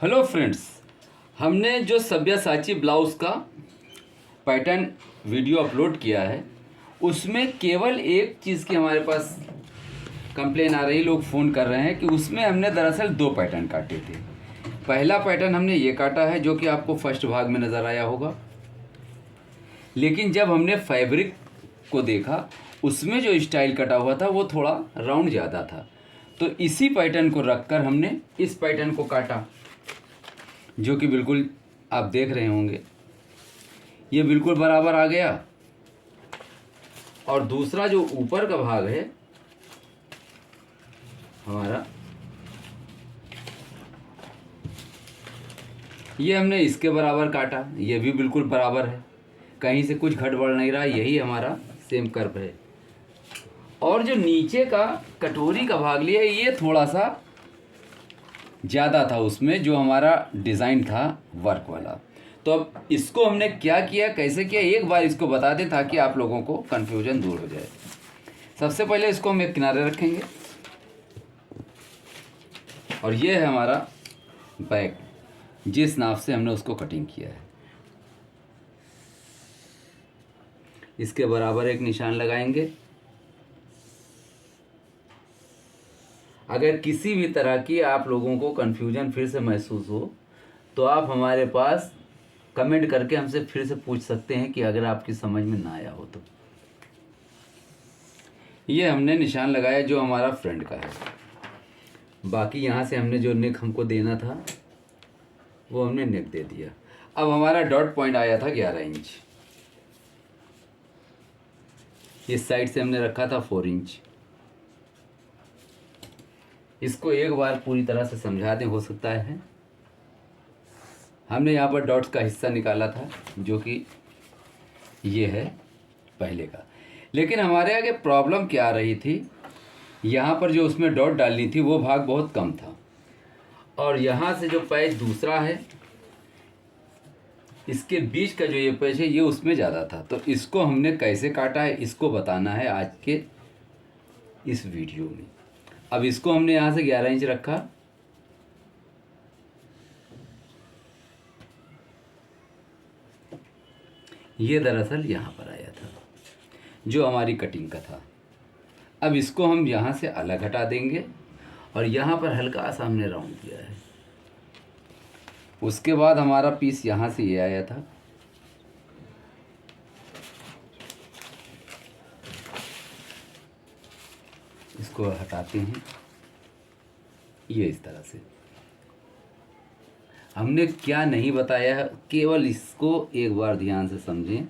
Hello friends, हमने जो Sabyasachi blouse का पैटर्न वीडियो अपलोड किया है उसमें केवल एक चीज़ की हमारे पास कंप्लेन आ रही, लोग फ़ोन कर रहे हैं कि उसमें हमने दरअसल दो पैटर्न काटे थे। पहला पैटर्न हमने ये काटा है जो कि आपको फर्स्ट भाग में नज़र आया होगा, लेकिन जब हमने फैब्रिक को देखा उसमें जो स्टाइल कटा हुआ था वो थोड़ा राउंड ज़्यादा था, तो इसी पैटर्न को रखकर हमने इस पैटर्न को काटा, जो कि बिल्कुल आप देख रहे होंगे ये बिल्कुल बराबर आ गया। और दूसरा जो ऊपर का भाग है हमारा, ये हमने इसके बराबर काटा, ये भी बिल्कुल बराबर है, कहीं से कुछ घट बढ़ नहीं रहा, यही हमारा सेम कर्व है। और जो नीचे का कटोरी का भाग लिया ये थोड़ा सा ज़्यादा था, उसमें जो हमारा डिज़ाइन था वर्क वाला। तो अब इसको हमने क्या किया, कैसे किया, एक बार इसको बता दें ताकि आप लोगों को कन्फ्यूजन दूर हो जाए। सबसे पहले इसको हम एक किनारे रखेंगे और ये है हमारा बैक, जिस नाप से हमने उसको कटिंग किया है इसके बराबर एक निशान लगाएंगे। अगर किसी भी तरह की आप लोगों को कन्फ्यूजन फिर से महसूस हो तो आप हमारे पास कमेंट करके हमसे फिर से पूछ सकते हैं कि अगर आपकी समझ में ना आया हो तो। ये हमने निशान लगाया जो हमारा फ्रंट का है, बाकी यहाँ से हमने जो नेक हमको देना था वो हमने नेक दे दिया। अब हमारा डॉट पॉइंट आया था 11 इंच, इस साइड से हमने रखा था 4 इंच। इसको एक बार पूरी तरह से समझा दें, हो सकता है हमने यहाँ पर डॉट्स का हिस्सा निकाला था जो कि ये है पहले का, लेकिन हमारे आगे प्रॉब्लम क्या आ रही थी, यहाँ पर जो उसमें डॉट डालनी थी वो भाग बहुत कम था और यहाँ से जो पैच दूसरा है इसके बीच का जो ये पैच है ये उसमें ज़्यादा था। तो इसको हमने कैसे काटा है इसको बताना है आज के इस वीडियो में। अब इसको हमने यहाँ से 11 इंच रखा, ये दरअसल यहाँ पर आया था जो हमारी कटिंग का था। अब इसको हम यहाँ से अलग हटा देंगे और यहाँ पर हल्का सा हमने राउंड किया है। उसके बाद हमारा पीस यहाँ से ये आया था, इसको हटाते हैं ये इस तरह से। हमने क्या नहीं बताया है, केवल इसको एक बार ध्यान से समझें।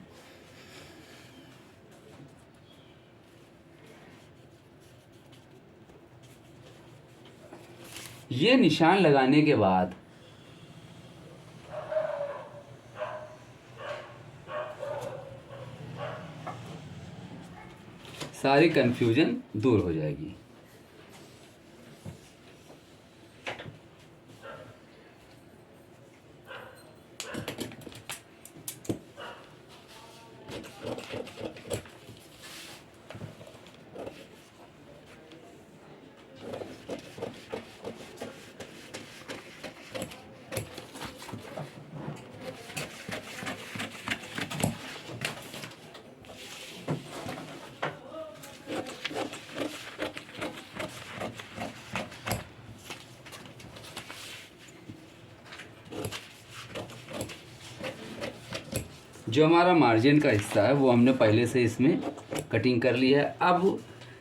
ये निशान लगाने के बाद सारी कंफ्यूजन दूर हो जाएगी। जो हमारा मार्जिन का हिस्सा है वो हमने पहले से इसमें कटिंग कर ली है। अब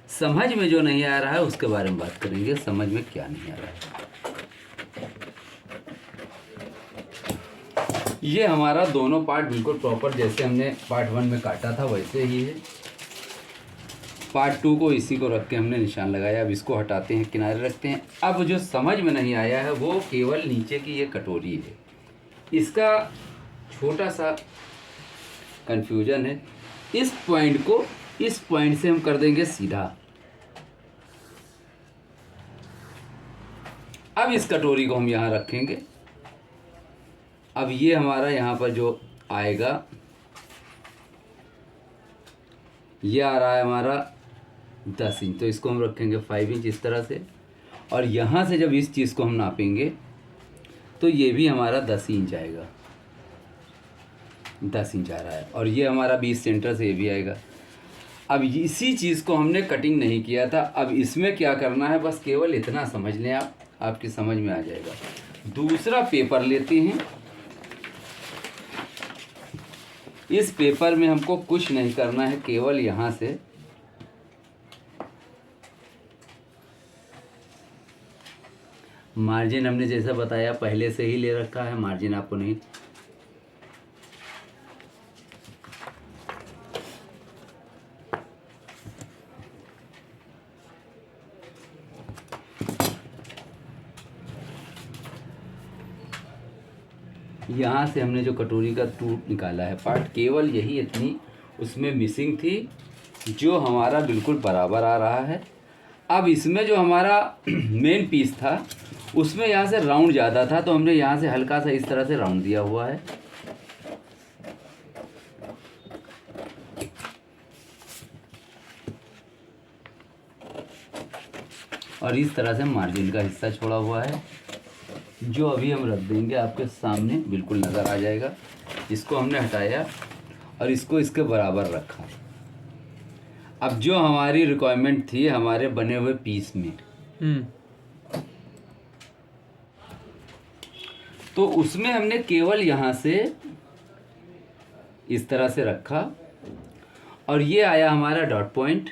समझ में जो नहीं आ रहा है उसके बारे में बात करेंगे, समझ में क्या नहीं आ रहा है। ये हमारा दोनों पार्ट बिल्कुल प्रॉपर जैसे हमने पार्ट 1 में काटा था वैसे ही है। पार्ट 2 को इसी को रख के हमने निशान लगाया। अब इसको हटाते हैं, किनारे रखते हैं। अब जो समझ में नहीं आया है वो केवल नीचे की ये कटोरी है, इसका छोटा सा कंफ्यूजन है। इस पॉइंट को इस पॉइंट से हम कर देंगे सीधा। अब इस कटोरी को हम यहाँ रखेंगे। अब ये हमारा यहाँ पर जो आएगा ये आ रहा है हमारा 10 इंच, तो इसको हम रखेंगे 5 इंच इस तरह से। और यहाँ से जब इस चीज़ को हम नापेंगे तो ये भी हमारा 10 इंच आएगा, 10 इंच आ रहा है। और ये हमारा 20 सेंटर से ये भी आएगा। अब इसी चीज़ को हमने कटिंग नहीं किया था। अब इसमें क्या करना है, बस केवल इतना समझ लें आप, आपकी समझ में आ जाएगा। दूसरा पेपर लेते हैं। इस पेपर में हमको कुछ नहीं करना है, केवल यहाँ से मार्जिन हमने जैसा बताया पहले से ही ले रखा है, मार्जिन आपको नहीं। यहाँ से हमने जो कटोरी का टूट निकाला है पार्ट, केवल यही इतनी उसमें मिसिंग थी, जो हमारा बिल्कुल बराबर आ रहा है। अब इसमें जो हमारा मेन पीस था उसमें यहाँ से राउंड ज़्यादा था, तो हमने यहाँ से हल्का सा इस तरह से राउंड दिया हुआ है। और इस तरह से मार्जिन का हिस्सा छोड़ा हुआ है, जो अभी हम रख देंगे आपके सामने, बिल्कुल नज़र आ जाएगा। इसको हमने हटाया और इसको इसके बराबर रखा। अब जो हमारी रिक्वायरमेंट थी हमारे बने हुए पीस में, तो उसमें हमने केवल यहाँ से इस तरह से रखा और ये आया हमारा डॉट पॉइंट।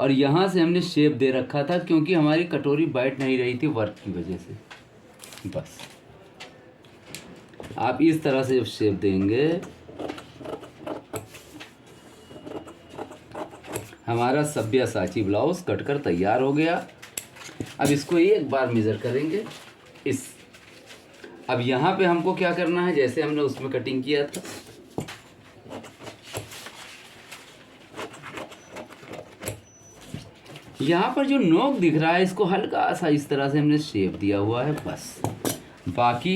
और यहाँ से हमने शेप दे रखा था, क्योंकि हमारी कटोरी बैठ नहीं रही थी वर्क की वजह से। बस आप इस तरह से जब शेप देंगे, हमारा सब्यासाची ब्लाउज कटकर तैयार हो गया। अब इसको एक बार मेज़र करेंगे इस। अब यहाँ पे हमको क्या करना है, जैसे हमने उसमें कटिंग किया था, यहाँ पर जो नोक दिख रहा है इसको हल्का सा इस तरह से हमने शेप दिया हुआ है बस। बाकी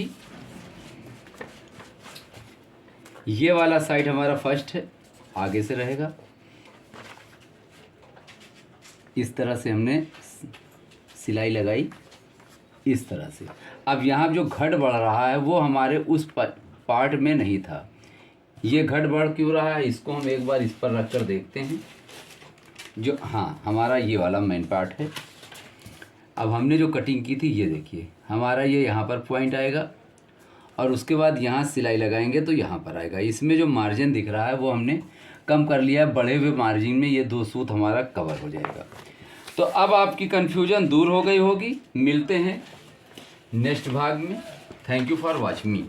ये वाला साइड हमारा फर्स्ट है, आगे से रहेगा। इस तरह से हमने सिलाई लगाई इस तरह से। अब यहाँ जो घट बढ़ रहा है वो हमारे उस पार्ट में नहीं था। ये घट बढ़ क्यों रहा है, इसको हम एक बार इस पर रख कर देखते हैं। जो हाँ, हमारा ये वाला मेन पार्ट है। अब हमने जो कटिंग की थी ये देखिए, हमारा ये यहाँ पर पॉइंट आएगा और उसके बाद यहाँ सिलाई लगाएंगे तो यहाँ पर आएगा। इसमें जो मार्जिन दिख रहा है वो हमने कम कर लिया है, बढ़े हुए मार्जिन में ये 2 सूत हमारा कवर हो जाएगा। तो अब आपकी कन्फ्यूजन दूर हो गई होगी। मिलते हैं नेक्स्ट भाग में। Thank you for watching me.